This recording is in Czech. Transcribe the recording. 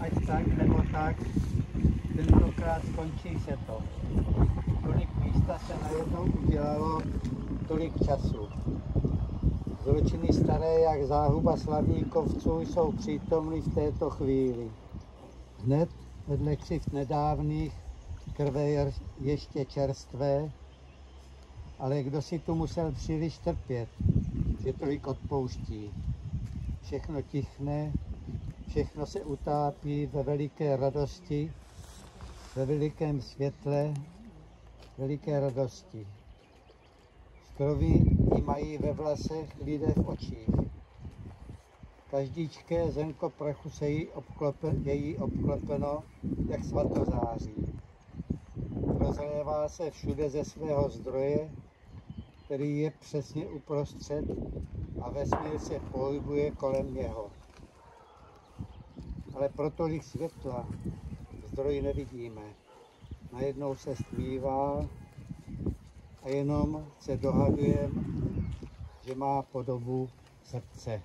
ať tak nebo tak, tentokrát skončí se to. Tolik místa se najednou udělalo, tolik času. Zločiny staré jak záhuba slavníkovců jsou přítomny v této chvíli. Hned vedle křivd nedávných, krve ještě čerstvé, ale kdo si tu musel příliš trpět, že tolik odpouští. Všechno tichne, všechno se utápí ve veliké radosti, ve velikém světle, veliké radosti. Stromy ji mají ve vlasech, lidé v očích. Každíčké zrnko prachu je jí obklopeno, jak svatozáří. Rozlévá se všude ze svého zdroje, který je přesně uprostřed a vesmír se pohybuje kolem něho. Ale pro tolik světla zdroj nevidíme. Najednou se stmívá a jenom se dohadujeme, že má podobu srdce.